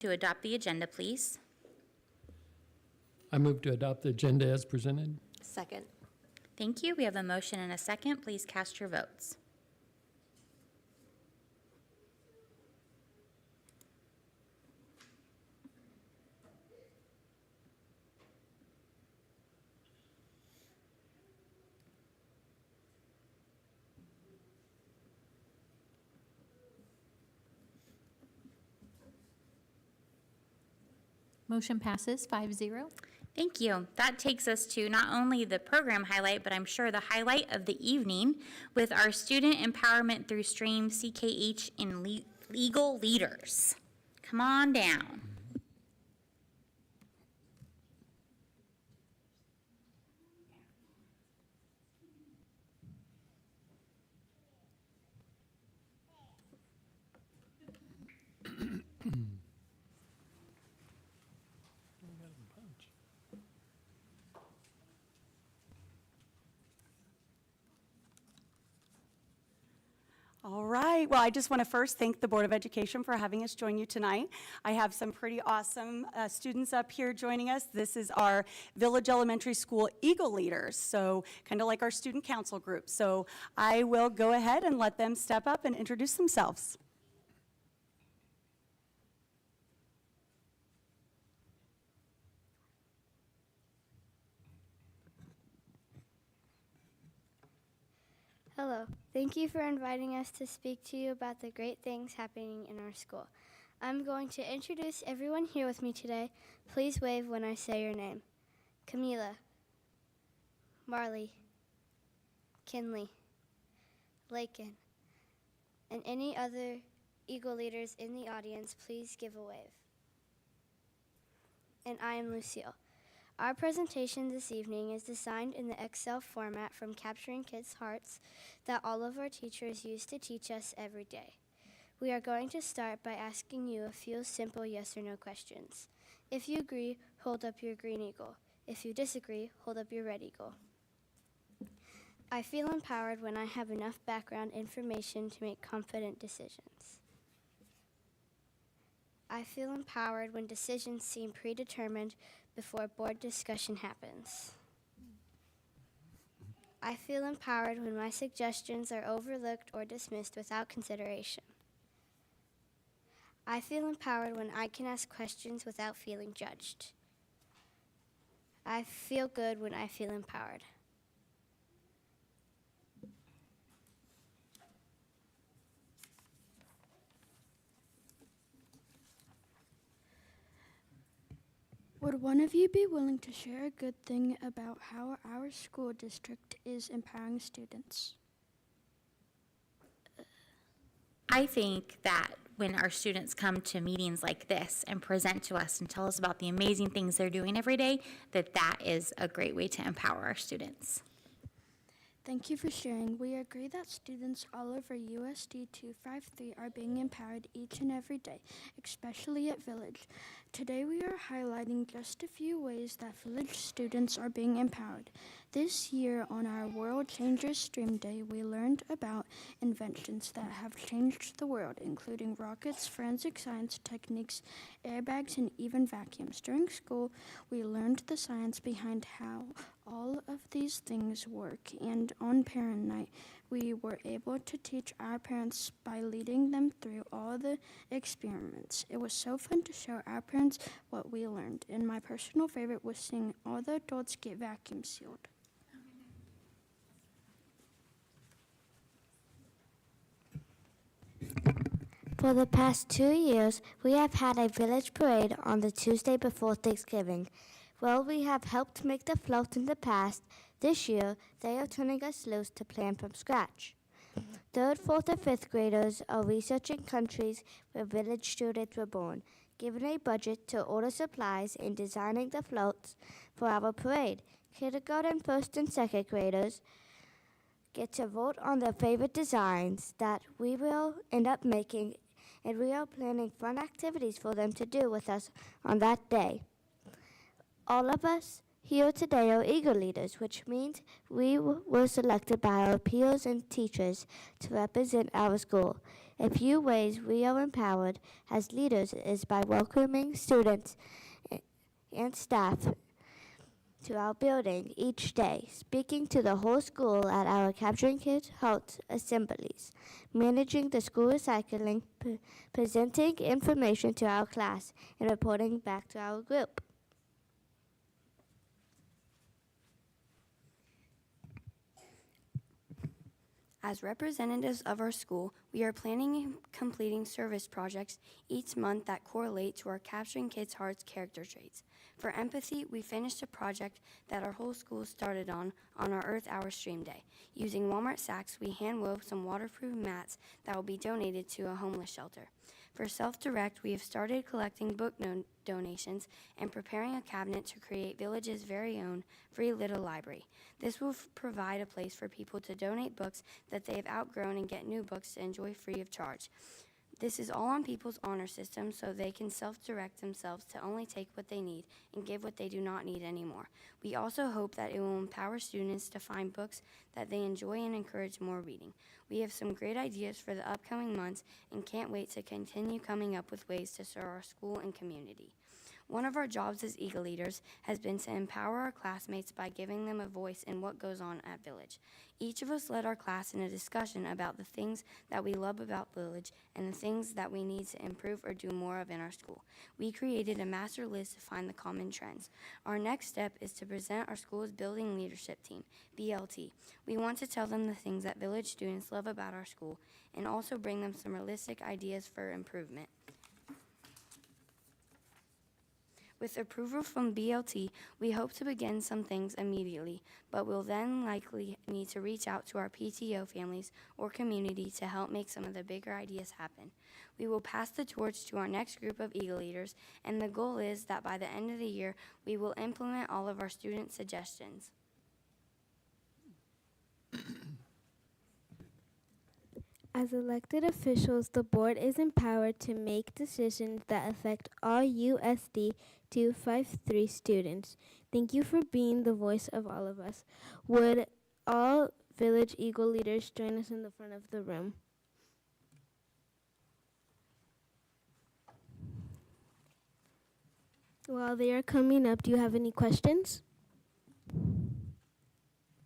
To adopt the agenda, please. I move to adopt the agenda as presented. Second. Thank you. We have a motion and a second. Please cast your votes. Motion passes 5-0. Thank you. That takes us to not only the program highlight, but I'm sure the highlight of the evening with our Student Empowerment through Stream CKH in Legal Leaders. Come on down. All right, well, I just want to first thank the Board of Education for having us join you tonight. I have some pretty awesome students up here joining us. This is our Village Elementary School Eagle Leaders, so kind of like our student council group. So I will go ahead and let them step up and introduce themselves. Hello. Thank you for inviting us to speak to you about the great things happening in our school. I'm going to introduce everyone here with me today. Please wave when I say your name. Camila, Marley, Kinley, Lakin, and any other Eagle leaders in the audience, please give a wave. And I am Lucille. Our presentation this evening is designed in the Excel format from Capturing Kids' Hearts that all of our teachers use to teach us every day. We are going to start by asking you a few simple yes or no questions. If you agree, hold up your green eagle. If you disagree, hold up your red eagle. I feel empowered when I have enough background information to make confident decisions. I feel empowered when decisions seem predetermined before board discussion happens. I feel empowered when my suggestions are overlooked or dismissed without consideration. I feel empowered when I can ask questions without feeling judged. I feel good when I feel empowered. Would one of you be willing to share a good thing about how our school district is empowering students? I think that when our students come to meetings like this and present to us and tell us about the amazing things they're doing every day, that is a great way to empower our students. Thank you for sharing. We agree that students all over USD253 are being empowered each and every day, especially at Village. Today we are highlighting just a few ways that Village students are being empowered. This year on our World Changers Stream Day, we learned about inventions that have changed the world, including rockets, forensic science techniques, airbags, and even vacuums. During school, we learned the science behind how all of these things work, and on parent night, we were able to teach our parents by leading them through all the experiments. It was so fun to show our parents what we learned, and my personal favorite was seeing all the adults get vacuum sealed. For the past 2 years, we have had a village parade on the Tuesday before Thanksgiving. While we have helped make the float in the past, this year they are turning us loose to plan from scratch. 3rd, 4th, and 5th graders are researching countries where village students were born, given a budget to order supplies and designing the floats for our parade. Kindergarten, 1st, and 2nd graders get to vote on their favorite designs that we will end up making, and we are planning fun activities for them to do with us on that day. All of us here today are Eagle leaders, which means we were selected by our peers and teachers to represent our school. A few ways we are empowered as leaders is by welcoming students and staff to our building each day, speaking to the whole school at our Capturing Kids Health assemblies, managing the school recycling, presenting information to our class, and reporting back to our group. As representatives of our school, we are planning and completing service projects each month that correlate to our Capturing Kids' Hearts character traits. For empathy, we finished a project that our whole school started on our Earth Hour Stream Day. Using Walmart sacks, we hand-wove some waterproof mats that will be donated to a homeless shelter. For Self-Direct, we have started collecting book donations and preparing a cabinet to create Village's very own free little library. This will provide a place for people to donate books that they have outgrown and get new books to enjoy free of charge. This is all on people's honor system so they can self-direct themselves to only take what they need and give what they do not need anymore. We also hope that it will empower students to find books that they enjoy and encourage more reading. We have some great ideas for the upcoming months and can't wait to continue coming up with ways to serve our school and community. One of our jobs as Eagle Leaders has been to empower our classmates by giving them a voice in what goes on at Village. Each of us led our class in a discussion about the things that we love about Village and the things that we need to improve or do more of in our school. We created a master list to find the common trends. Our next step is to present our school's building leadership team, BLT. We want to tell them the things that Village students love about our school and also bring them some realistic ideas for improvement. With approval from BLT, we hope to begin some things immediately, but we'll then likely need to reach out to our PTO families or community to help make some of the bigger ideas happen. We will pass the torch to our next group of Eagle Leaders, and the goal is that by the end of the year, we will implement all of our student suggestions. As elected officials, the board is empowered to make decisions that affect all USD 253 students. Thank you for being the voice of all of us. Would all Village Eagle Leaders join us in the front of the room? While they are coming up, do you have any questions?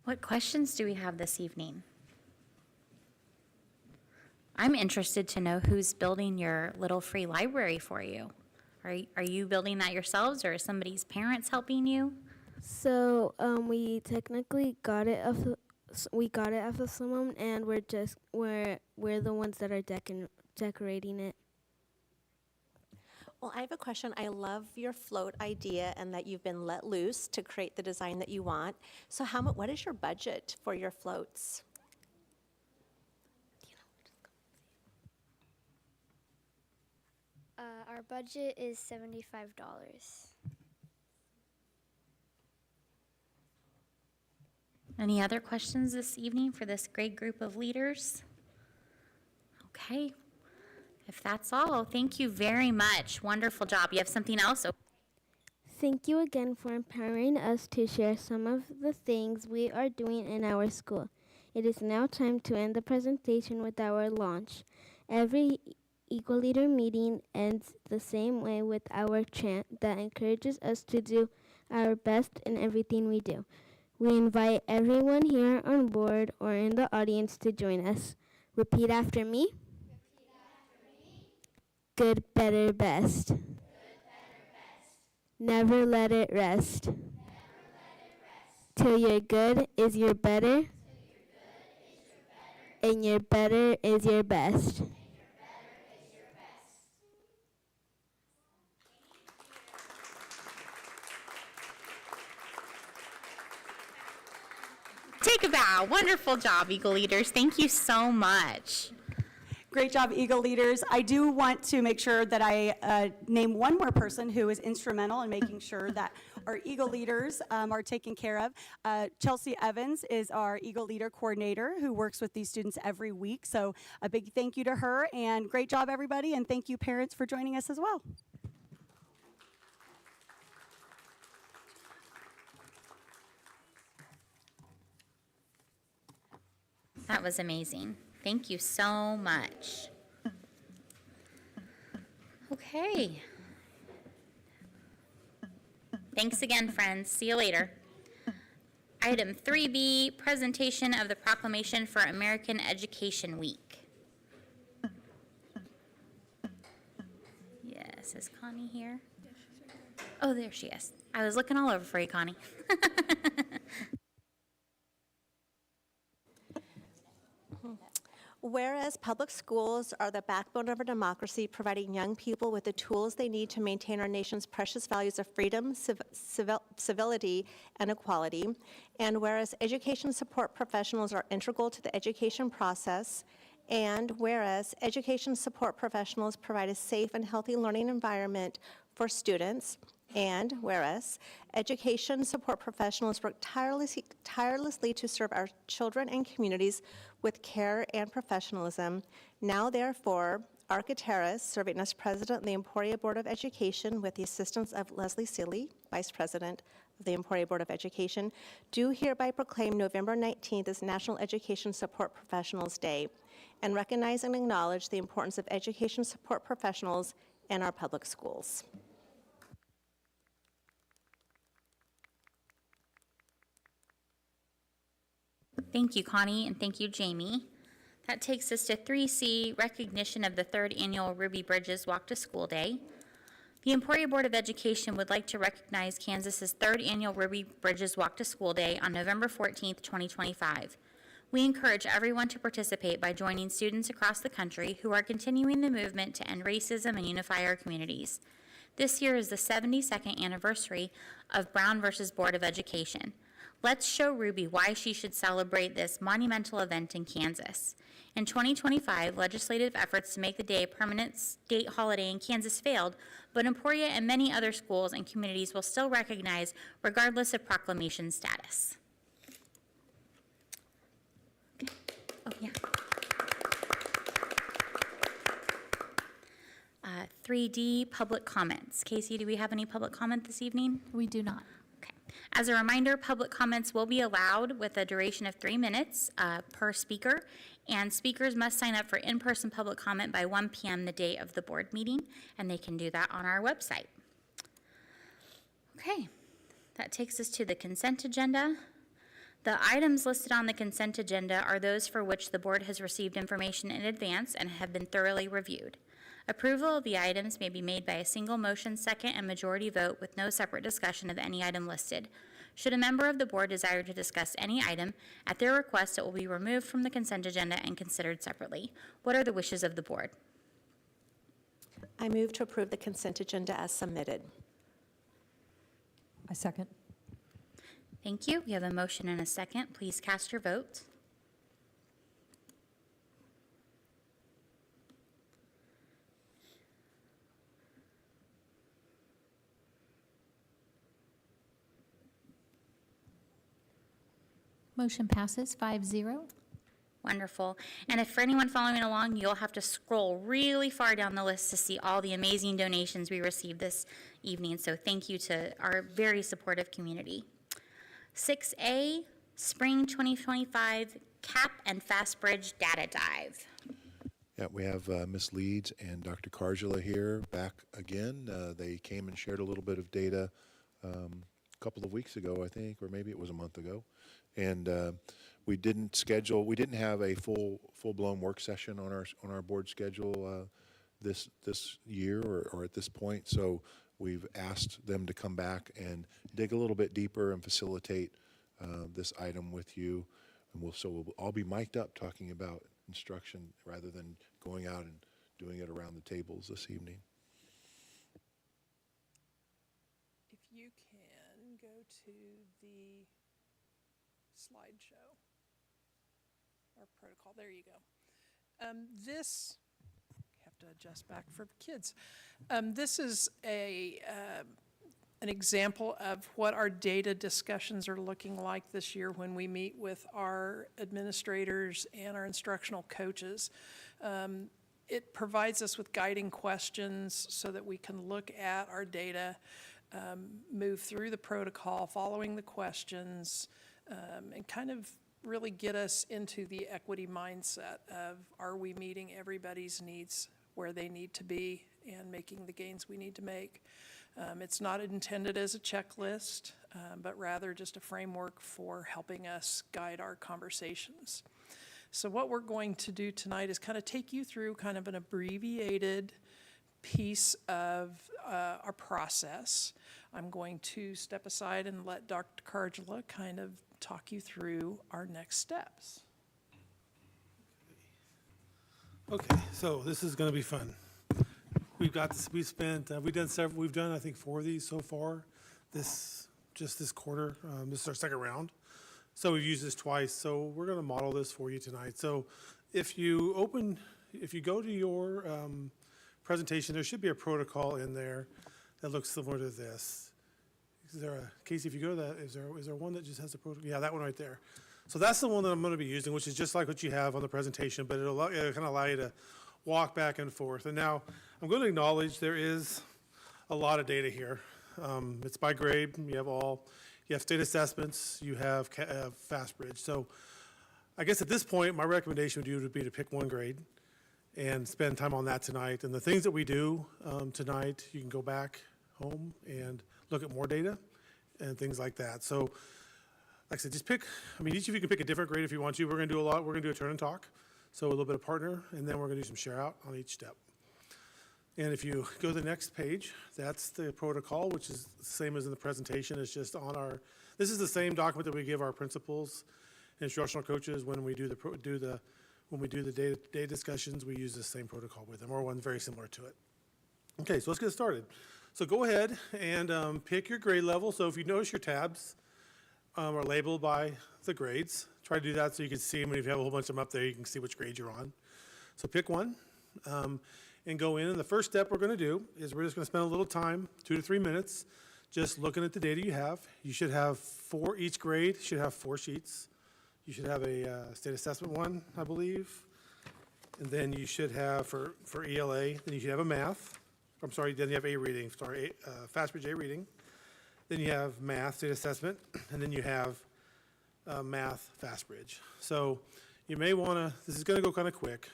What questions do we have this evening? I'm interested to know who's building your little free library for you. Are you building that yourselves, or is somebody's parents helping you? So we technically got it off of someone, and we're the ones that are decorating it. Well, I have a question. I love your float idea and that you've been let loose to create the design that you want. So what is your budget for your floats? Our budget is $75. Any other questions this evening for this great group of leaders? Okay. If that's all, thank you very much. Wonderful job. You have something else? Thank you again for empowering us to share some of the things we are doing in our school. It is now time to end the presentation with our launch. Every Eagle Leader meeting ends the same way, with our chant that encourages us to do our best in everything we do. We invite everyone here on board or in the audience to join us. Repeat after me. Good, better, best. Good, better, best. Never let it rest. Never let it rest. Till your good is your better. And your better is your best. Take a bow. Wonderful job, Eagle Leaders. Thank you so much. Great job, Eagle Leaders. I do want to make sure that I name one more person who is instrumental in making sure that our Eagle Leaders are taken care of. Chelsea Evans is our Eagle Leader Coordinator who works with these students every week. So a big thank you to her, and great job, everybody, and thank you, parents, for joining us as well. That was amazing. Thank you so much. Okay. Thanks again, friends. See you later. Item 3B, presentation of the proclamation for American Education Week. Yes, is Connie here? Oh, there she is. I was looking all over for you, Connie. Whereas public schools are the backbone of our democracy, providing young people with the tools they need to maintain our nation's precious values of freedom, civility, and equality. And whereas education support professionals are integral to the education process, and whereas education support professionals provide a safe and healthy learning environment for students, and whereas education support professionals work tirelessly to serve our children and communities with care and professionalism, now therefore, Arcatera, serving as president of the Emporia Board of Education with the assistance of Leslie Seeley, vice president of the Emporia Board of Education, do hereby proclaim November 19th as National Education Support Professionals Day and recognize and acknowledge the importance of education support professionals in our public schools. Thank you, Connie, and thank you, Jamie. That takes us to 3C, recognition of the 3rd annual Ruby Bridges Walk to School Day. The Emporia Board of Education would like to recognize Kansas's 3rd annual Ruby Bridges Walk to School Day on November 14th, 2025. We encourage everyone to participate by joining students across the country who are continuing the movement to end racism and unify our communities. This year is the 72nd anniversary of Brown versus Board of Education. Let's show Ruby why she should celebrate this monumental event in Kansas. In 2025, legislative efforts to make the day a permanent state holiday in Kansas failed, but Emporia and many other schools and communities will still recognize regardless of proclamation status. Okay. Oh, yeah. 3D, public comments. Casey, do we have any public comment this evening? We do not. Okay. As a reminder, public comments will be allowed with a duration of 3 minutes per speaker, and speakers must sign up for in-person public comment by 1 p.m. the day of the board meeting, and they can do that on our website. Okay, that takes us to the consent agenda. The items listed on the consent agenda are those for which the board has received information in advance and have been thoroughly reviewed. Approval of the items may be made by a single motion, second, and majority vote with no separate discussion of any item listed. Should a member of the board desire to discuss any item, at their request it will be removed from the consent agenda and considered separately. What are the wishes of the board? I move to approve the consent agenda as submitted. I second. Thank you. We have a motion and a second. Please cast your vote. Motion passes 5-0. Wonderful. And if for anyone following along, you'll have to scroll really far down the list to see all the amazing donations we received this evening. So thank you to our very supportive community. 6A, Spring 2025 CAP and Fast Bridge Data Dive. Yeah, we have Ms. Leeds and Dr. Karjula here back again. They came and shared a little bit of data a couple of weeks ago, I think, or maybe it was a month ago. And we didn't have a full-blown work session on our board schedule this year or at this point. So we've asked them to come back and dig a little bit deeper and facilitate this item with you. And we'll all be mic'd up talking about instruction rather than going out and doing it around the tables this evening. If you can go to the slideshow or protocol, there you go. This, have to adjust back for kids. This is an example of what our data discussions are looking like this year when we meet with our administrators and our instructional coaches. It provides us with guiding questions so that we can look at our data, move through the protocol, following the questions, and kind of really get us into the equity mindset of, are we meeting everybody's needs where they need to be and making the gains we need to make. It's not intended as a checklist, but rather just a framework for helping us guide our conversations. So what we're going to do tonight is kind of take you through kind of an abbreviated piece of our process. I'm going to step aside and let Dr. Cardula kind of talk you through our next steps. Okay, so this is going to be fun. We've got this, we've done several, we've done I think 4 of these so far. Just this quarter. This is our second round. So we've used this twice. So we're going to model this for you tonight. So if you go to your presentation, there should be a protocol in there that looks similar to this. Is there a, Casey, if you go to that, is there one that just has the protocol? Yeah, that one right there. So that's the one that I'm going to be using, which is just like what you have on the presentation, but it'll kind of allow you to walk back and forth. And now I'm going to acknowledge there is a lot of data here. It's by grade. You have state assessments, you have FastBridge. So I guess at this point, my recommendation would be to pick one grade and spend time on that tonight. And the things that we do tonight, you can go back home and look at more data and things like that. So like I said, just pick, each of you can pick a different grade if you want to. We're going to do we're going to do a turn and talk. So a little bit of partner, and then we're going to do some share out on each step. And if you go to the next page, that's the protocol, which is the same as in the presentation. It's just on this is the same document that we give our principals and instructional coaches when we do the day discussions. We use the same protocol with them, or one very similar to it. Okay, so let's get started. So go ahead and pick your grade level. So if you notice, your tabs are labeled by the grades. Try to do that so you can see them. If you have a whole bunch of them up there, you can see which grade you're on. So pick one and go in. And the first step we're going to do is we're just going to spend a little time, 2 to 3 minutes, just looking at the data you have. You should have each grade should have 4 sheets. You should have a state assessment one, I believe. And then you should have, for ELA, then you should have a math. I'm sorry, then you have A reading, FastBridge A reading. Then you have math, state assessment, and then you have math, FastBridge. So you may want to, this is going to go kind of quick,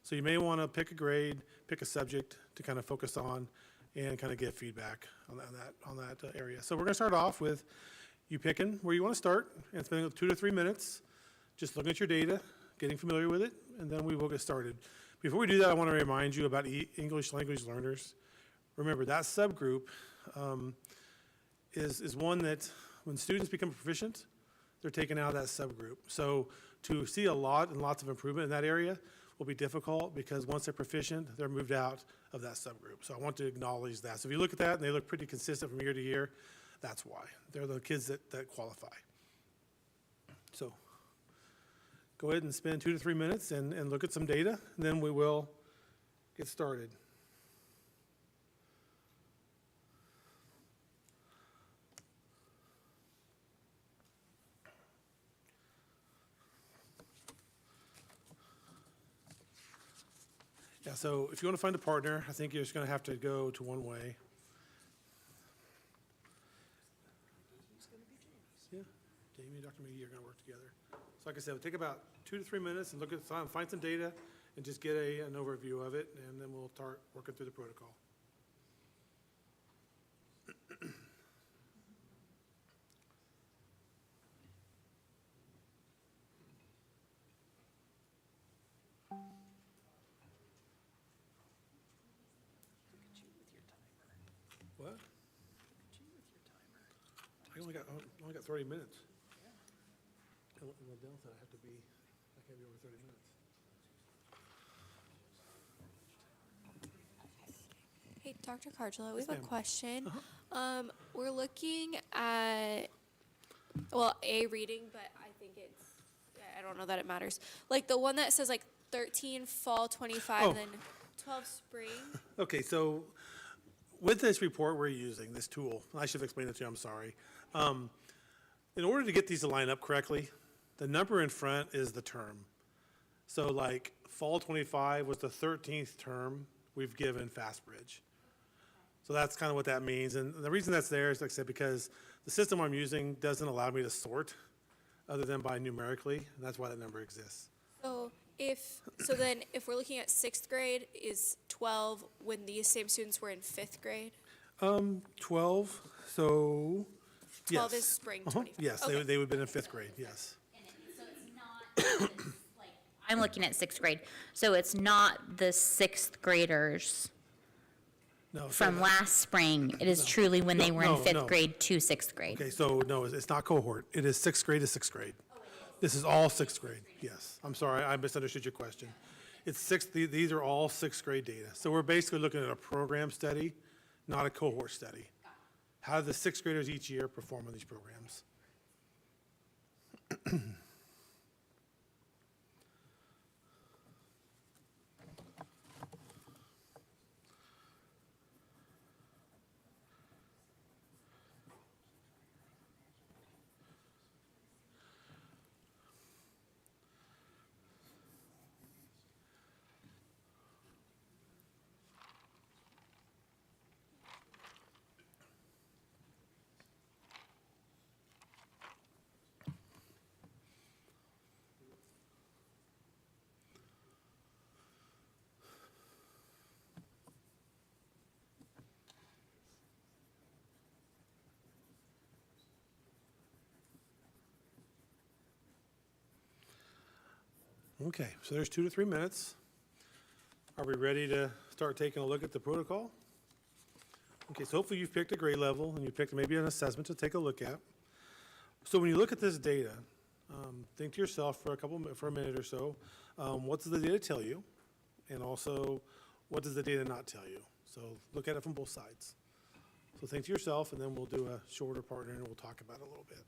so you may want to pick a grade, pick a subject to kind of focus on and kind of get feedback on that area. So we're going to start off with you picking where you want to start and spending 2 to 3 minutes just looking at your data, getting familiar with it, and then we will get started. Before we do that, I want to remind you about English language learners. Remember, that subgroup is one that when students become proficient, they're taken out of that subgroup. So to see lots of improvement in that area will be difficult because once they're proficient, they're moved out of that subgroup. So I want to acknowledge that. So if you look at that and they look pretty consistent from year to year, that's why. They're the kids that qualify. So go ahead and spend 2 to 3 minutes and look at some data, and then we will get started. Yeah, so if you want to find a partner, I think you're just going to have to go to one way. Yeah, Jamie and Dr. McGee are going to work together. So like I said, it'll take about 2 to 3 minutes and look at find some data and just get an overview of it, and then we'll start working through the protocol. What? I only got 30 minutes. And with Delta, I can't be over 30 minutes. Hey, Dr. Cardula, we Yes, have a ma'am. question. We're looking at, A reading, but I think I don't know that it matters. Like the one that says 13 fall 25 and then 12 spring. Okay, so with this report we're using, this tool, I should have explained it to you, I'm sorry. In order to get these to line up correctly, the number in front is the term. So like fall 25 was the 13th term we've given FastBridge. So that's kind of what that means. And the reason that's there is, like I said, because the system I'm using doesn't allow me to sort other than by numerically, and that's why that number exists. So if we're looking at sixth grade, is 12 when these same students were in fifth grade? 12, so, 12 yes. is spring Uh-huh. 25. Yes, Okay. they would have been in fifth grade, yes. So it's not, like, I'm looking at sixth grade, so it's not the sixth graders No. so from that- last spring. It is truly when they were in No, fifth no. grade to sixth grade. Okay, so no, it's not cohort. It is sixth grade to sixth grade. This is all sixth grade, yes. I'm sorry, I misunderstood your question. It's these are all sixth grade data. So we're basically looking at a program study, not a cohort study. How do the sixth graders each year perform on these programs? Okay, so there's 2 to 3 minutes. Are we ready to start taking a look at the protocol? Okay, so hopefully you've picked a grade level and you picked maybe an assessment to take a look at. So when you look at this data, think to yourself for a minute or so, what does the data tell you? And also, what does the data not tell you? So look at it from both sides. So think to yourself, and then we'll do a shorter partner and we'll talk about it a little bit.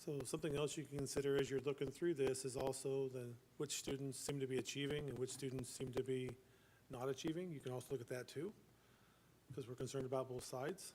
So something else you can consider as you're looking through this is also which students seem to be achieving and which students seem to be not achieving. You can also look at that too, because we're concerned about both sides.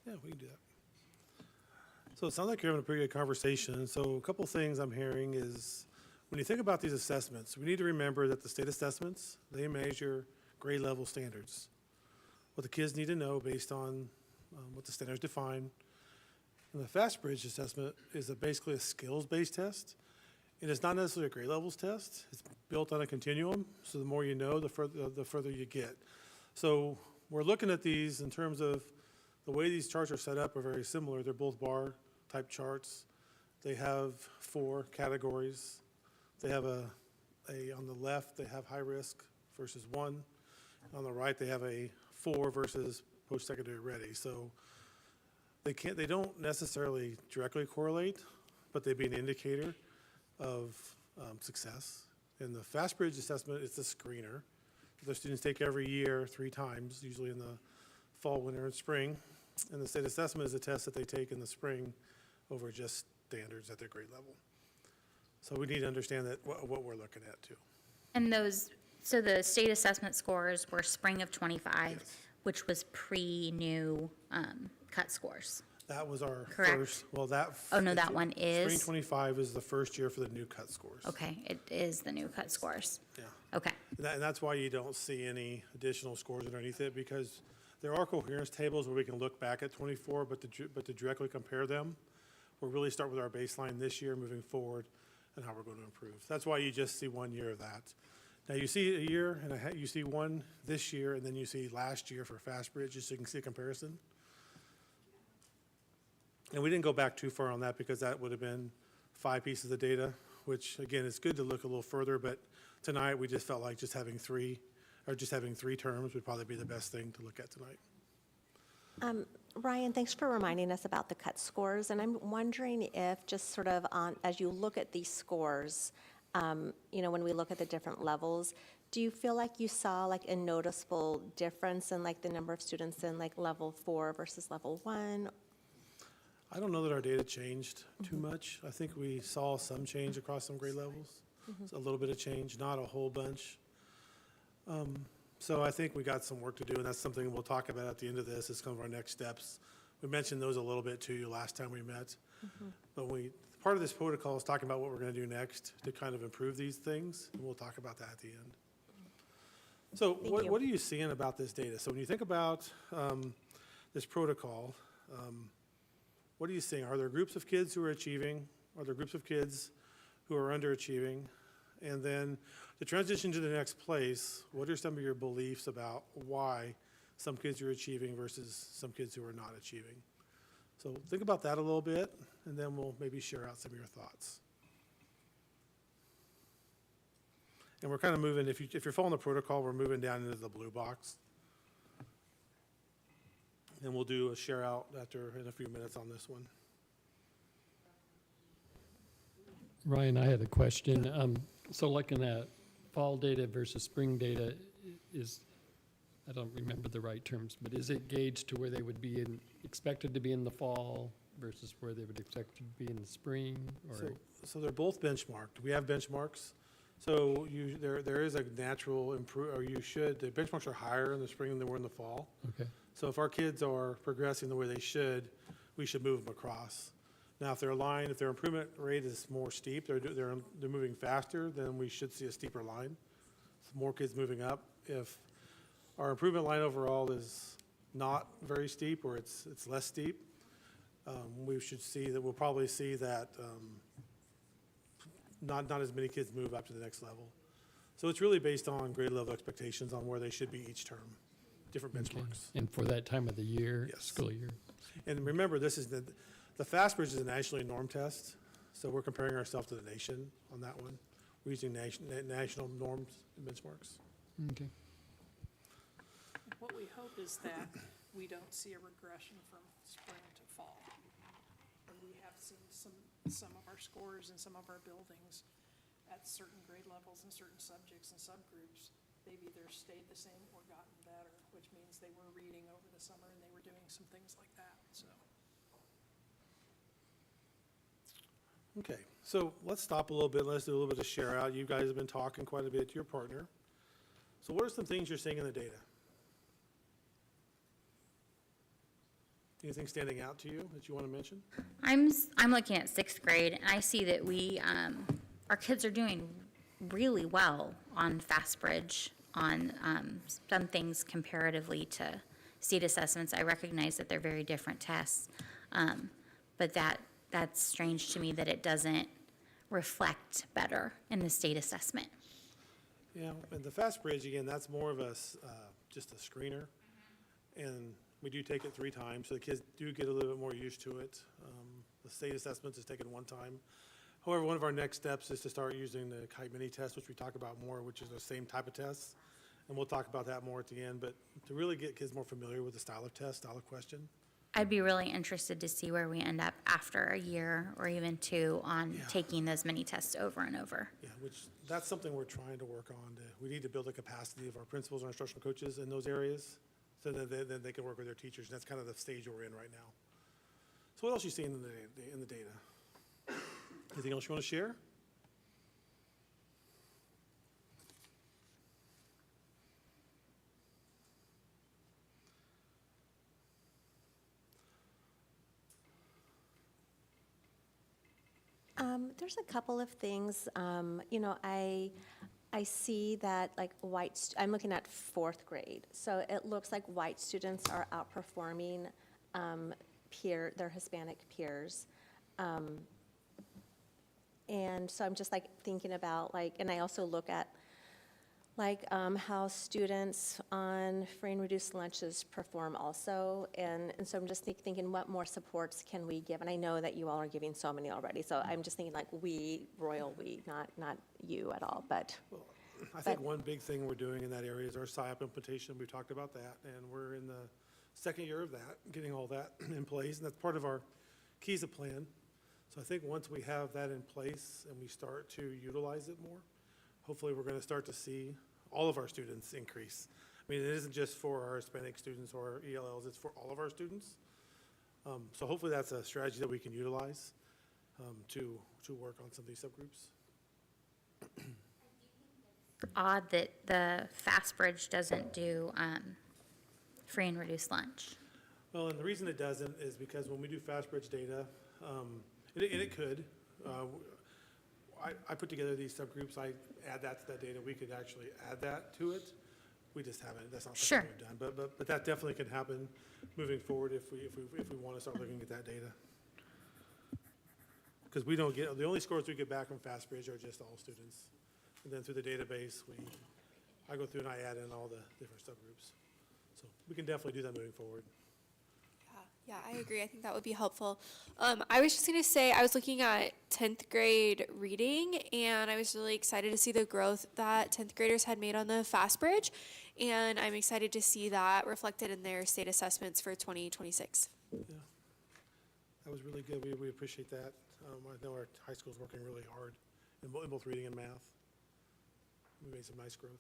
Yeah, we can do that. So it sounds like you're having a pretty good conversation. So a couple things I'm hearing is when you think about these assessments, we need to remember that the state assessments, they measure grade level standards. What the kids need to know based on what the standards define. And the FastBridge assessment is basically a skills-based test. And it's not necessarily a grade levels test. It's built on a continuum. So the more you know, the further you get. So we're looking at these in terms of the way these charts are set up are very similar. They're both bar type charts. They have 4 categories. They have a on the left, they have high risk versus 1. On the right, they have a 4 versus post-secondary ready. So they don't necessarily directly correlate, but they'd be an indicator of success. And the Fast Bridge assessment is the screener. The students take every year 3 times, usually in the fall, winter, and spring. And the state assessment is a test that they take in the spring over just standards at their grade level. So we need to understand that what we're looking at too. And so the state assessment scores were spring of '25, which was pre-new cut scores. That was our Correct. first, well, that. Oh, no, that one is? Spring 25 is the first year for the new cut scores. Okay, it is the new cut scores. Yeah. Okay, And that's why you don't see any additional scores underneath it, because there are coherence tables where we can look back at 24, but to directly compare them, we'll really start with our baseline this year, moving forward, and how we're going to improve. That's why you just see 1 year of that. Now, you see a year, and you see one this year, and then you see last year for Fast Bridge, just so you can see a comparison. And we didn't go back too far on that because that would have been 5 pieces of data, which, again, it's good to look a little further, but tonight we just felt like just having 3 terms would probably be the best thing to look at tonight. Ryan, thanks for reminding us about the cut scores. And I'm wondering if just sort of as you look at these scores, when we look at the different levels, do you feel like you saw like a noticeable difference in like the number of students in like level 4 versus level 1? I don't know that our data changed too much. I think we saw some change across some grade levels. A little bit of change, not a whole bunch. So I think we got some work to do, and that's something we'll talk about at the end of this, is kind of our next steps. We mentioned those a little bit to you last time we met. But part of this protocol is talking about what we're going to do next to kind of improve these things, and we'll talk about that at the end. So what are you seeing about this data? So when you think about this protocol, what are you seeing? Are there groups of kids who are achieving? Are there groups of kids who are underachieving? And then to transition to the next place, what are some of your beliefs about why some kids are achieving versus some kids who are not achieving? So think about that a little bit, and then we'll maybe share out some of your thoughts. And we're kind of moving, if you're following the protocol, we're moving down into the blue box. And we'll do a share out in a few minutes on this one. Ryan, I had a question. So looking at fall data versus spring data I don't remember the right terms, but is it gauged to where they would be expected to be in the fall versus where they would expect to be in the spring? Or? So they're both benchmarked. We have benchmarks. So there is a natural the benchmarks are higher in the spring than they were in the fall. Okay. So if our kids are progressing the way they should, we should move them across. Now, if their improvement rate is more steep, they're moving faster, then we should see a steeper line. So more kids moving up. If our improvement line overall is not very steep or it's less steep, we'll probably see that not as many kids move up to the next level. So it's really based on grade level expectations on where they should be each term, different benchmarks. And for that time of the year, Yes. school year? And remember, this is the Fast Bridge is a nationally normed test, so we're comparing ourselves to the nation on that one. We're using national norms and benchmarks. Okay. What we hope is that we don't see a regression from spring to fall. And we have seen some of our scores in some of our buildings at certain grade levels and certain subjects and subgroups. They've either stayed the same or gotten better, which means they were reading over the summer and they were doing some things like that, so. Okay, so let's stop a little bit. Let's do a little bit of share out. You guys have been talking quite a bit to your partner. So what are some things you're seeing in the data? Anything standing out to you that you want to mention? I'm looking at 6th grade, and I see that our kids are doing really well on Fast Bridge, on some things comparatively to state assessments. I recognize that they're very different tests, but that's strange to me that it doesn't reflect better in the state assessment. Yeah, and the Fast Bridge, again, that's more of just a screener. And we do take it 3 times, so the kids do get a little bit more used to it. The state assessments is taken 1 time. However, one of our next steps is to start using the Kite Mini test, which we talk about more, which is the same type of tests. And we'll talk about that more at the end, but to really get kids more familiar with the style of test, style of question. I'd be really interested to see where we end up after a year or even two on taking those mini tests over and over. Yeah, which, that's something we're trying to work on. We need to build the capacity of our principals and our instructional coaches in those areas so that they can work with their teachers. And that's kind of the stage we're in right now. So what else you see in the data? Anything else you want to share? There's a couple of things. You know, I see that like I'm looking at 4th grade. So it looks like white students are outperforming their Hispanic peers. And so I'm just like thinking about like, and I also look at like how students on free and reduced lunches perform also. And so I'm just thinking what more supports can we give? And I know that you all are giving so many already. So I'm just thinking like royal we, not you at all, but. Well, I think one big thing we're doing in that area is our SIOP implementation. We talked about that, and we're in the 2nd year of that, getting all that in place, and that's part of our KESA plan. So I think once we have that in place and we start to utilize it more, hopefully we're going to start to see all of our students increase. I mean, it isn't just for our Hispanic students or ELLs, it's for all of our students. So hopefully that's a strategy that we can utilize to work on some of these subgroups. Odd that the Fast Bridge doesn't do free and reduced lunch. Well, and the reason it doesn't is because when we do Fast Bridge data, and it could, I put together these subgroups, I add that to that data, we could actually add that to it. We just haven't, that's not something we've done. But that definitely can happen moving forward if we want to start looking at that data. Because we don't get, the only scores we get back from Fast Bridge are just all students. And then through the database, I go through and I add in all the different subgroups. So we can definitely do that moving forward. Yeah, I agree. I think that would be helpful. I was just going to say, I was looking at 10th grade reading, and I was really excited to see the growth that 10th graders had made on the Fast Bridge, and I'm excited to see that reflected in their state assessments for 2026. Yeah, that was really good. We appreciate that. I know our high school is working really hard in both reading and math. We made some nice growth.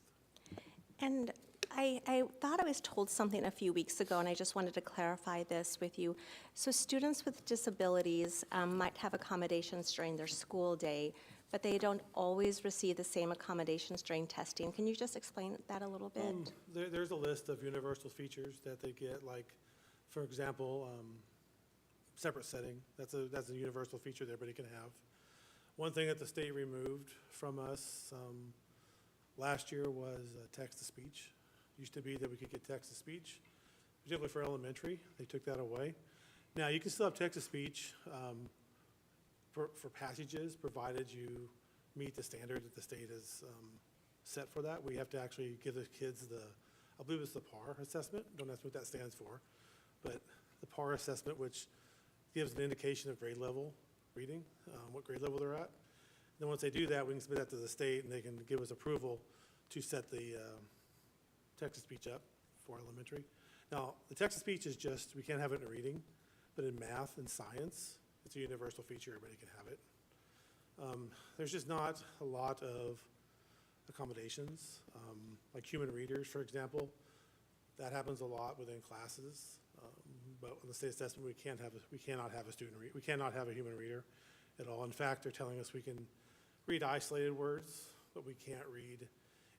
And I thought I was told something a few weeks ago, and I just wanted to clarify this with you. So students with disabilities might have accommodations during their school day, but they don't always receive the same accommodations during testing. Can you just explain that a little bit? There's a list of universal features that they get, like, for example, separate setting. That's a universal feature that everybody can have. One thing that the state removed from us last year was text-to-speech. Used to be that we could get text-to-speech, particularly for elementary. They took that away. Now, you can still have text-to-speech for passages, provided you meet the standard that the state has set for that. We have to actually give the kids I believe it's the PAR assessment. Don't ask me what that stands for. But the PAR assessment, which gives an indication of grade level reading, what grade level they're at. Then once they do that, we can submit that to the state, and they can give us approval to set the text-to-speech up for elementary. Now, the text-to-speech is just, we can't have it in reading, but in math and science, it's a universal feature, everybody can have it. There's just not a lot of accommodations, like human readers, for example. That happens a lot within classes, but on the state assessment, we cannot have a human reader at all. In fact, they're telling us we can read isolated words, but we can't read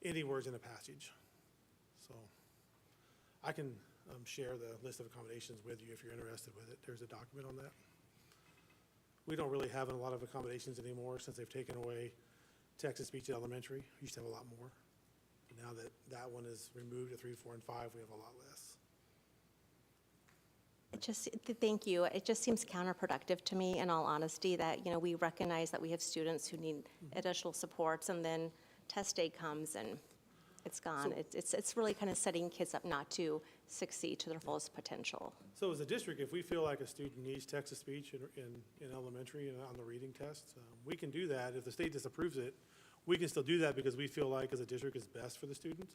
any words in a passage. So I can share the list of accommodations with you if you're interested with it. There's a document on that. We don't really have a lot of accommodations anymore since they've taken away text-to-speech at elementary. We used to have a lot more. But now that that one is removed at 3, 4, and 5, we have a lot less. Thank you. It just seems counterproductive to me, in all honesty, that, you know, we recognize that we have students who need additional supports, and then test day comes and it's gone. It's really kind of setting kids up not to succeed to their fullest potential. So as a district, if we feel like a student needs text-to-speech in elementary and on the reading test, we can do that. If the state disapproves it, we can still do that because we feel like as a district is best for the student.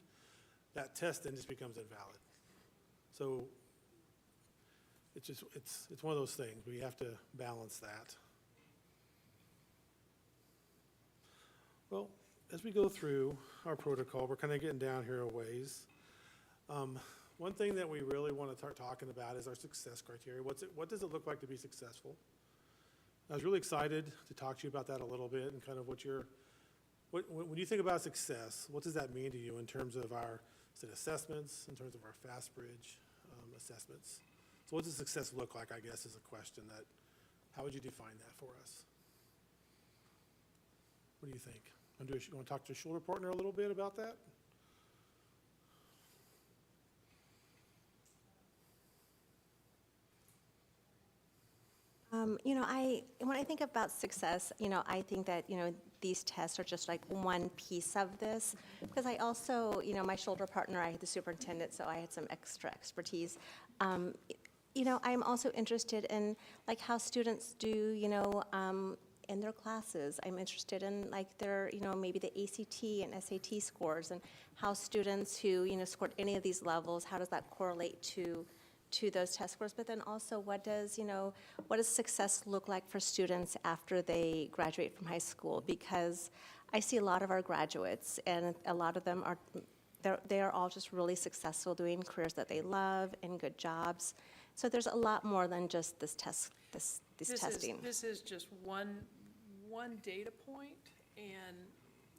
That test then just becomes invalid. So it's one of those things. We have to balance that. Well, as we go through our protocol, we're kind of getting down here a ways. One thing that we really want to start talking about is our success criteria. What does it look like to be successful? I was really excited to talk to you about that a little bit and kind of when you think about success, what does that mean to you in terms of our assessments, in terms of our FastBridge assessments? So what does success look like, I guess, is a question how would you define that for us? What do you think? You want to talk to your shoulder partner a little bit about that? When I think about success, I think that, these tests are just like one piece of this. Because I also, my shoulder partner, I had the superintendent, so I had some extra expertise. I'm also interested in like how students do, in their classes. I'm interested in like their, maybe the ACT and SAT scores and how students who, scored any of these levels, how does that correlate to those test scores, but then also what does success look like for students after they graduate from high school? Because I see a lot of our graduates, and a lot of them they are all just really successful doing careers that they love and good jobs. So there's a lot more than just this testing. This is just one data point, and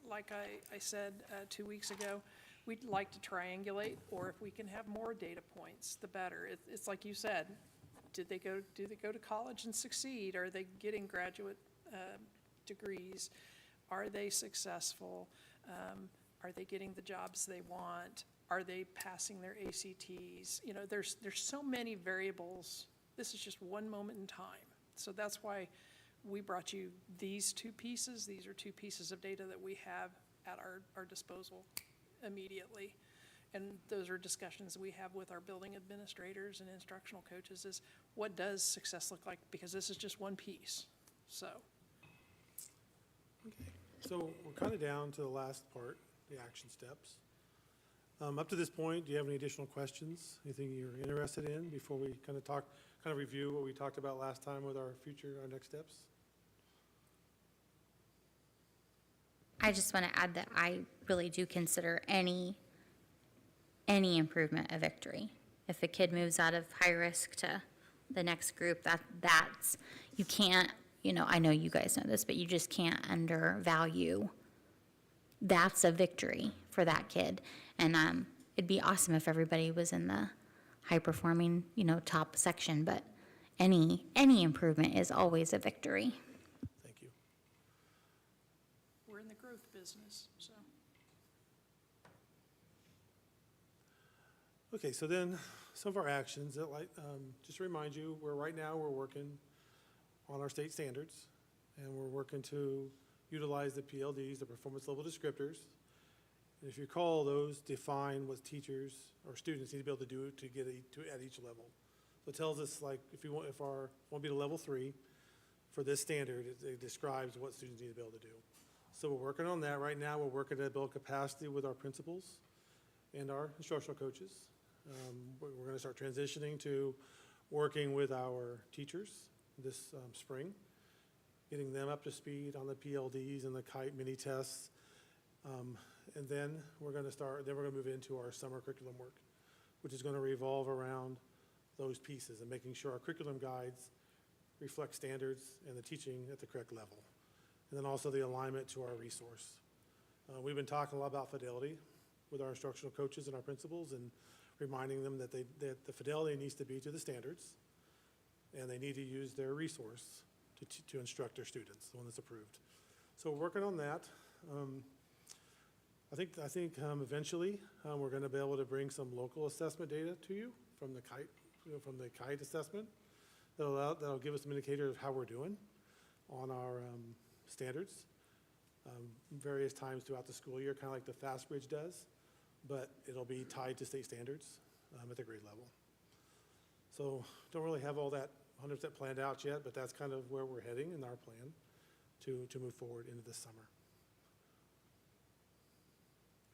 like I said 2 weeks ago, we'd like to triangulate, or if we can have more data points, the better. It's like you said, do they go to college and succeed? Are they getting graduate degrees? Are they successful? Are they getting the jobs they want? Are they passing their ACTs? There's so many variables. This is just one moment in time. So that's why we brought you these two pieces. These are two pieces of data that we have at our disposal immediately. And those are discussions we have with our building administrators and instructional coaches is what does success look like? Because this is just one piece, so. Okay, so we're kind of down to the last part, the action steps. Up to this point, do you have any additional questions? Anything you're interested in before we kind of review what we talked about last time with our next steps? I just want to add that I really do consider any improvement a victory. If a kid moves out of high risk to the next group, that's you can't, I know you guys know this, but you just can't undervalue. That's a victory for that kid. And it'd be awesome if everybody was in the high performing, top section, but any improvement is always a victory. Thank you. We're in the growth business, so. Okay, so then some of our actions that just to remind you, right now we're working on our state standards, and we're working to utilize the PLDs, the performance level descriptors. And if you recall, those define what teachers or students need to be able to do to get at each level. So it tells us like if we want to be to level 3 for this standard, it describes what students need to be able to do. So we're working on that right now. We're working to build capacity with our principals and our instructional coaches. We're going to start transitioning to working with our teachers this spring, getting them up to speed on the PLDs and the KITE mini tests. And then we're going to move into our summer curriculum work, which is going to revolve around those pieces and making sure our curriculum guides reflect standards and the teaching at the correct level. And then also the alignment to our resource. We've been talking a lot about fidelity with our instructional coaches and our principals and reminding them that the fidelity needs to be to the standards and they need to use their resource to instruct their students, the one that's approved. So we're working on that. I think eventually we're going to be able to bring some local assessment data to you from the KITE assessment. That'll give us an indicator of how we're doing on our standards various times throughout the school year, kind of like the FastBridge does. but it'll be tied to state standards at the grade level. So don't really have all that 100% planned out yet, but that's kind of where we're heading in our plan to move forward into this summer.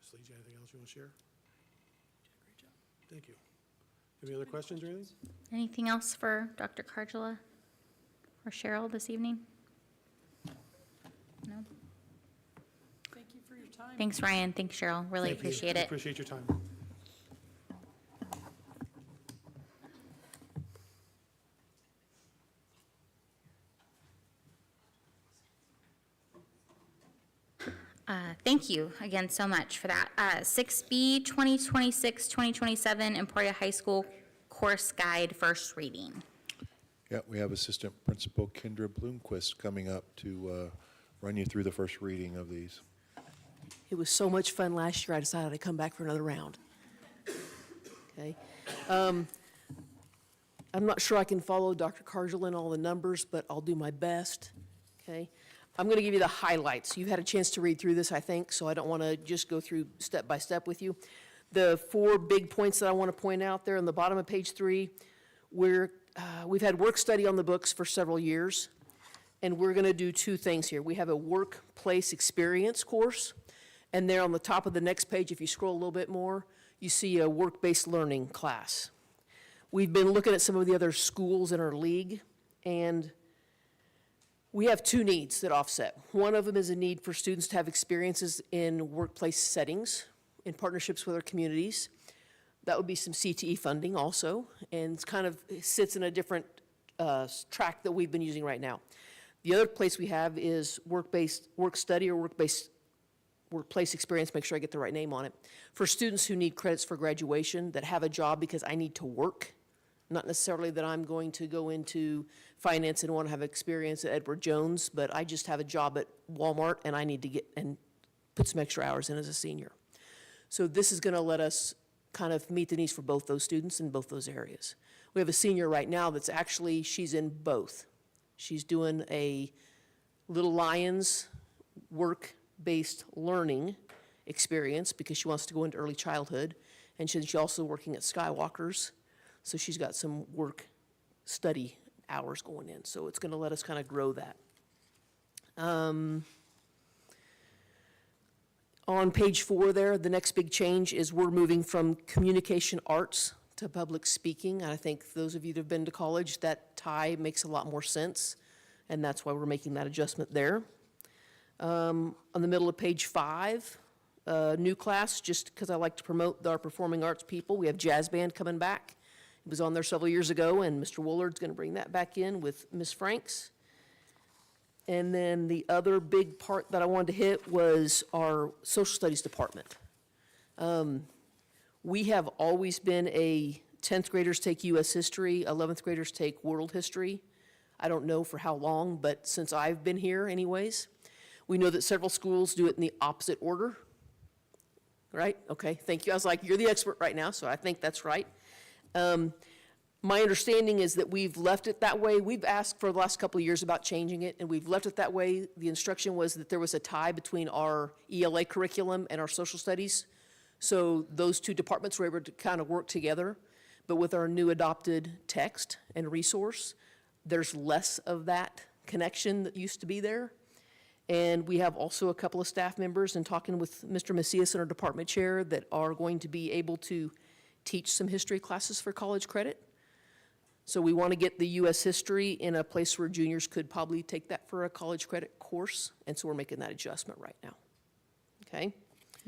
Ms. Leach, anything else you want to share? Great job. Thank you. Any other questions or anything? Anything else for Dr. Cardula or Cheryl this evening? No? Thank you for your time. Thanks, Ryan. Thanks, Cheryl. Really Thank you. appreciate it. Appreciate your time. Thank you again so much for that. 6B, 2026-2027 Emporia High School Course Guide First Reading. Yeah, we have Assistant Principal Kendra Bloomquist coming up to run you through the first reading of these. It was so much fun last year, I decided I'd come back for another round. Okay. I'm not sure I can follow Dr. Cardula and all the numbers, but I'll do my best. Okay. I'm going to give you the highlights. You've had a chance to read through this, I think, so I don't want to just go through step by step with you. The 4 big points that I want to point out there on the bottom of page 3, we've had work study on the books for several years, and we're going to do 2 things here. We have a workplace experience course, and there on the top of the next page, if you scroll a little bit more, you see a work-based learning class. We've been looking at some of the other schools in our league, and we have 2 needs that offset. One of them is a need for students to have experiences in workplace settings, in partnerships with our communities. That would be some CTE funding also, and it's kind of it sits in a different track that we've been using right now. The other place we have is work study or workplace experience, make sure I get the right name on it, for students who need credits for graduation that have a job because I need to work. Not necessarily that I'm going to go into finance and want to have experience at Edward Jones, but I just have a job at Walmart and I need to get and put some extra hours in as a senior. So this is going to let us kind of meet the needs for both those students in both those areas. We have a senior right now that's actually, she's in both. She's doing a Little Lions work-based learning experience because she wants to go into early childhood, and she's also working at Skywalker's. So she's got some work study hours going in. So it's going to let us kind of grow that. On page 4 there, the next big change is we're moving from communication arts to public speaking. And I think those of you that have been to college, that tie makes a lot more sense. And that's why we're making that adjustment there. On the middle of page 5, new class, just because I like to promote our performing arts people, we have jazz band coming back. It was on there several years ago, and Mr. Woolard's going to bring that back in with Ms. Franks. And then the other big part that I wanted to hit was our social studies department. We have always been a 10th graders take U.S. history, 11th graders take world history. I don't know for how long, but since I've been here anyways. We know that several schools do it in the opposite order. Right? Okay, thank you. I was like, you're the expert right now, so I think that's right. My understanding is that we've left it that way. We've asked for the last couple of years about changing it, and we've left it that way. The instruction was that there was a tie between our ELA curriculum and our social studies. So those 2 departments were able to kind of work together. But with our new adopted text and resource, there's less of that connection that used to be there. And we have also a couple of staff members, and talking with Mr. Macias and our department chair, that are going to be able to teach some history classes for college credit. So we want to get the U.S. history in a place where juniors could probably take that for a college credit course, and so we're making that adjustment right now. Okay?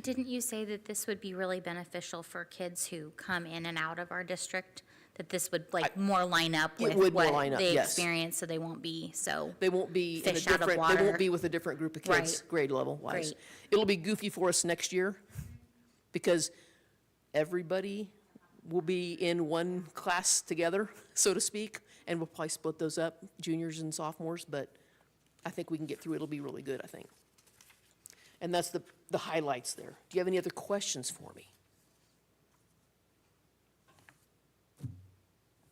Didn't you say that this would be really beneficial for kids who come in and out of our district? That this would more line up with what they experience, so they won't be so They won't be in a fish out of different, water. they won't be with a different group of kids, Right. grade level wise. Great. It'll be goofy for us next year because everybody will be in one class together, so to speak, and we'll probably split those up, juniors and sophomores, but I think we can get through it. It'll be really good, I think. And that's the highlights there. Do you have any other questions for me?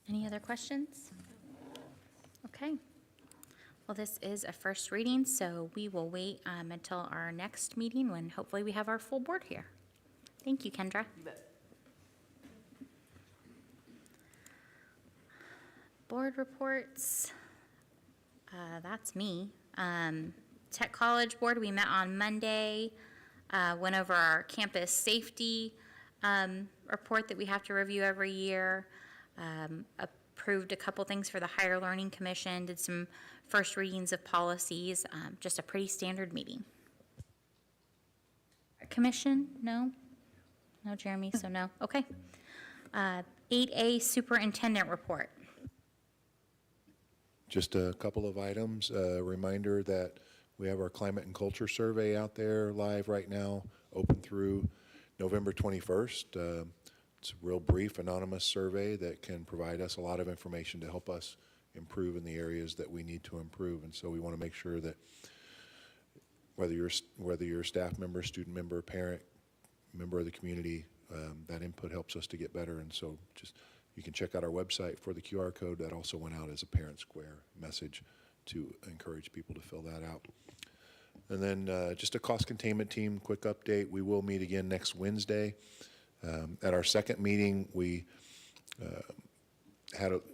Any other questions? Okay. Well, this is a first reading, so we will wait until our next meeting when hopefully we have our full board here. Thank you, Kendra. Board reports. That's me. Tech College Board, we met on Monday, went over our campus safety report that we have to review every year, approved a couple things for the Higher Learning Commission, did some first readings of policies, just a pretty standard meeting. Commission, no? No, Jeremy, so no. Okay. 8A Superintendent Report. Just a couple of items. A reminder that we have our climate and culture survey out there live right now, open through November 21st. It's a real brief, anonymous survey that can provide us a lot of information to help us improve in the areas that we need to improve. And so we want to make sure that whether you're a staff member, student member, parent, member of the community, that input helps us to get better. And so just you can check out our website for the QR code. That also went out as a Parent Square message to encourage people to fill that out. And then just a cost containment team, quick update. We will meet again next Wednesday. At our second meeting, we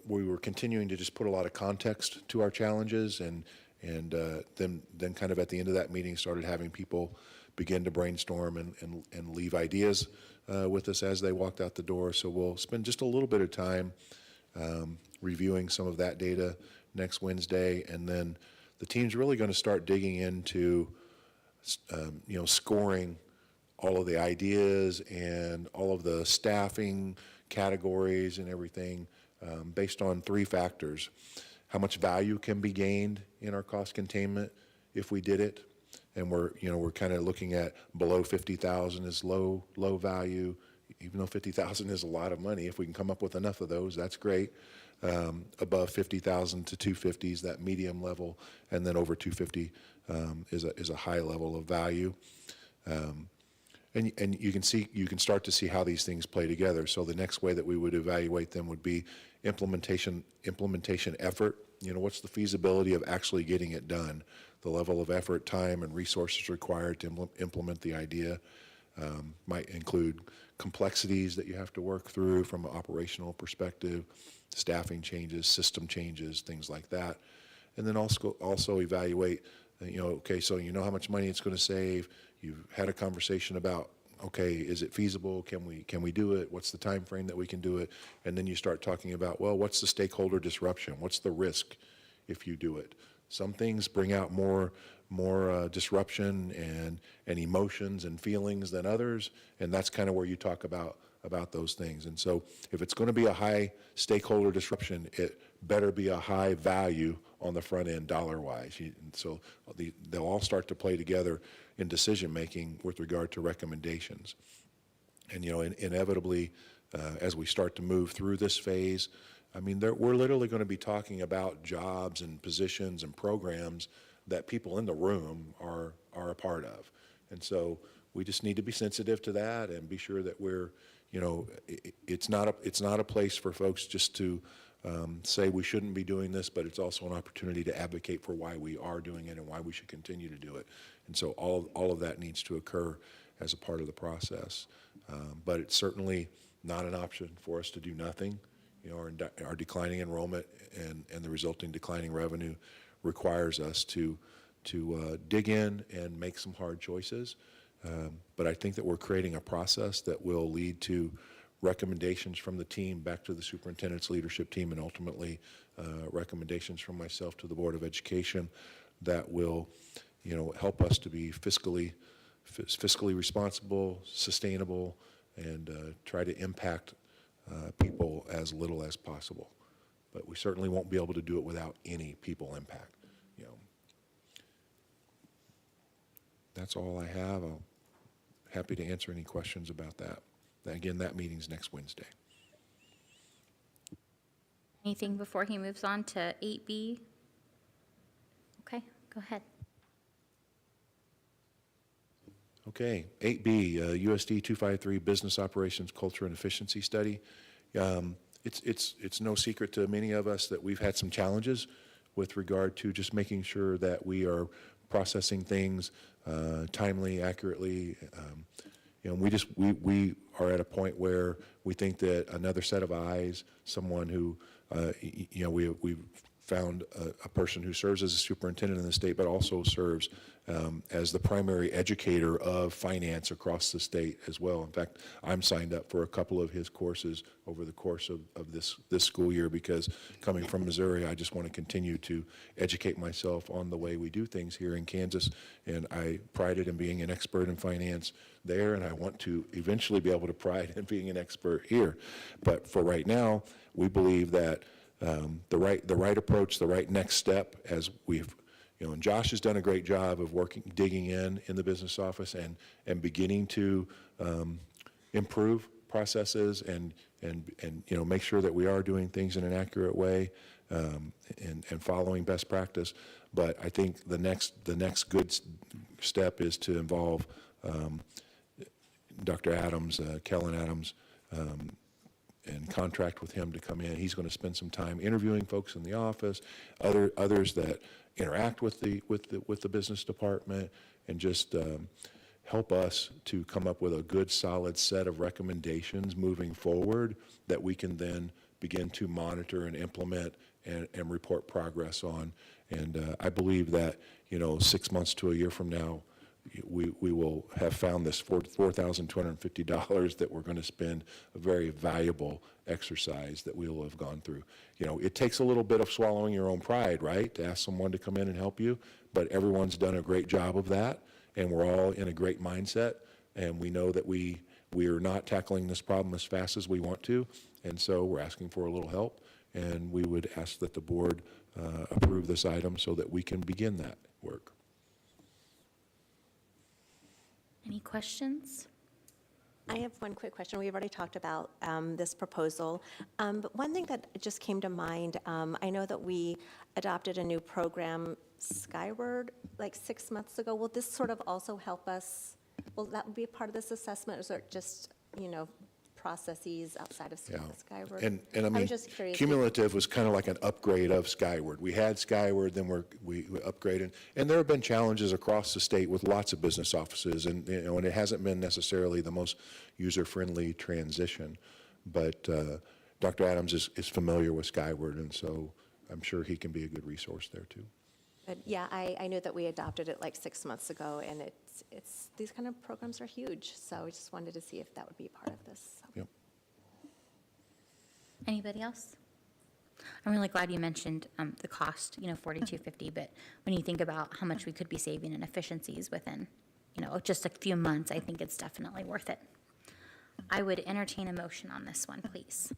were continuing to just put a lot of context to our challenges, and then kind of at the end of that meeting started having people begin to brainstorm and leave ideas with us as they walked out the door. So we'll spend just a little bit of time reviewing some of that data next Wednesday, and then the team's really going to start digging into scoring all of the ideas and all of the staffing categories and everything based on three factors. How much value can be gained in our cost containment if we did it? And we're kind of looking at below 50,000 is low value, even though 50,000 is a lot of money. If we can come up with enough of those, that's great. Above 50,000 to 250 is that medium level, and then over 250 is a high level of value. And you can start to see how these things play together. So the next way that we would evaluate them would be implementation effort. What's the feasibility of actually getting it done? The level of effort, time, and resources required to implement the idea might include complexities that you have to work through from an operational perspective, staffing changes, system changes, things like that. And then also evaluate, okay, so you know how much money it's going to save. You've had a conversation about, okay, is it feasible? Can we do it? What's the time frame that we can do it? And then you start talking about, well, what's the stakeholder disruption? What's the risk if you do it? Some things bring out more disruption and emotions and feelings than others, and that's kind of where you talk about those things. And so if it's going to be a high stakeholder disruption, it better be a high value on the front end dollar-wise. And so they'll all start to play together in decision-making with regard to recommendations. And, inevitably, as we start to move through this phase, we're literally going to be talking about jobs and positions and programs that people in the room are a part of. And so we just need to be sensitive to that and be sure that we're, it's not a place for folks just to say we shouldn't be doing this, but it's also an opportunity to advocate for why we are doing it and why we should continue to do it. And so all of that needs to occur as a part of the process. But it's certainly not an option for us to do nothing. Our declining enrollment and the resulting declining revenue requires us to dig in and make some hard choices. But I think that we're creating a process that will lead to recommendations from the team back to the superintendent's leadership team, and ultimately recommendations from myself to the Board of Education that will, help us to be fiscally responsible, sustainable, and try to impact people as little as possible. But we certainly won't be able to do it without any people impact. That's all I have. I'm happy to answer any questions about that. Again, that meeting's next Wednesday. Anything before he moves on to 8B? Okay, go ahead. Okay, 8B, USD253 Business Operations Culture and Efficiency Study. It's no secret to many of us that we've had some challenges with regard to just making sure that we are processing things timely, accurately, you know, we are at a point where we think that another set of eyes, someone who, you know, we've found a person who serves as a superintendent in the state, but also serves as the primary educator of finance across the state as well. In fact, I'm signed up for a couple of his courses over the course of this school year, because coming from Missouri, I just want to continue to educate myself on the way we do things here in Kansas. And I prided in being an expert in finance there, and I want to eventually be able to pride in being an expert here. But for right now, we believe that the right approach, the right next step, as we've, you know, and Josh has done a great job of digging in the business office and beginning to improve processes and you know, make sure that we are doing things in an accurate way and following best practice. But I think the next good step is to involve Dr. Adams, Kellen Adams, and contract with him to come in. He's going to spend some time interviewing folks in the office, others that interact with the business department, and just help us to come up with a good, solid set of recommendations moving forward that we can then begin to monitor and implement and report progress on. And I believe that, you know, 6 months to a year from now, we will have found this $4,250 that we're going to spend, a very valuable exercise that we will have gone through. You know, it takes a little bit of swallowing your own pride, right, to ask someone to come in and help you, but everyone's done a great job of that, and we're all in a great mindset, and we know that we are not tackling this problem as fast as we want to, and so we're asking for a little help, and we would ask that the board approve this item so that we can begin that work. Any questions? I have one quick question. We've already talked about this proposal, but one thing that just came to mind, I know that we adopted a new program, Skyward, like 6 months ago. Will this sort of also help us? Will that be a part of this assessment, or is it just, you know, processes outside of Skyward? And I mean, was just curious. Cumulative was kind of like an upgrade of Skyward. We had Skyward, then we upgraded. And there have been challenges across the state with lots of business offices, and, you know, and it hasn't been necessarily the most user-friendly transition. But Dr. Adams is familiar with Skyward, and so I'm sure he can be a good resource there too. But yeah, I knew that we adopted it like 6 months ago, and it's these kind of programs are huge. So I just wanted to see if that would be part of this. So. Yep. Anybody else? I'm really glad you mentioned the cost, you know, $42.50, but when you think about how much we could be saving in efficiencies within, you know, just a few months, I think it's definitely worth it. I would entertain a motion on this one, please.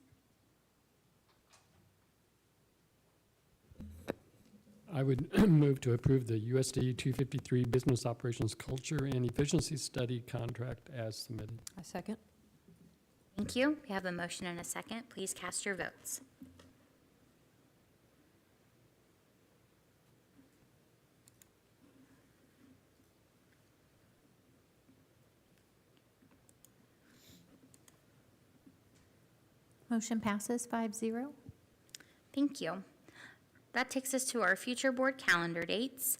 I would move to approve the USD253 Business Operations Culture and Efficiency Study contract as submitted. I second. Thank you. We have a motion and a second. Please cast your votes. Motion passes 5-0. Thank you. That takes us to our future board calendar dates.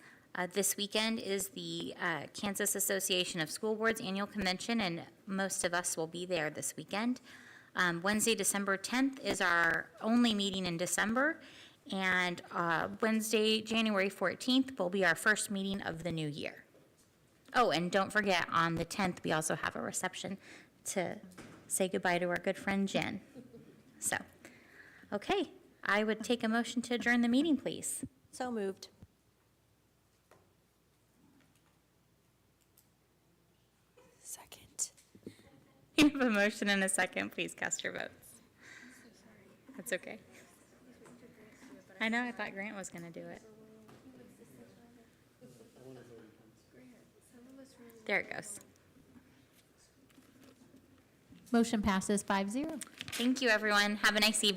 This weekend is the Kansas Association of School Boards Annual Convention, and most of us will be there this weekend. Wednesday, December 10th is our only meeting in December, and Wednesday, January 14th will be our first meeting of the new year. Oh, and don't forget, on the 10th, we also have a reception to say goodbye to our good friend Jen. So, okay. I would take a motion to adjourn the meeting, please. So moved. Second. You have a motion and a second. Please cast your votes. That's okay. I know, I thought Grant was going to do it. There it goes. Motion passes 5-0. Thank you, everyone. Have a nice evening.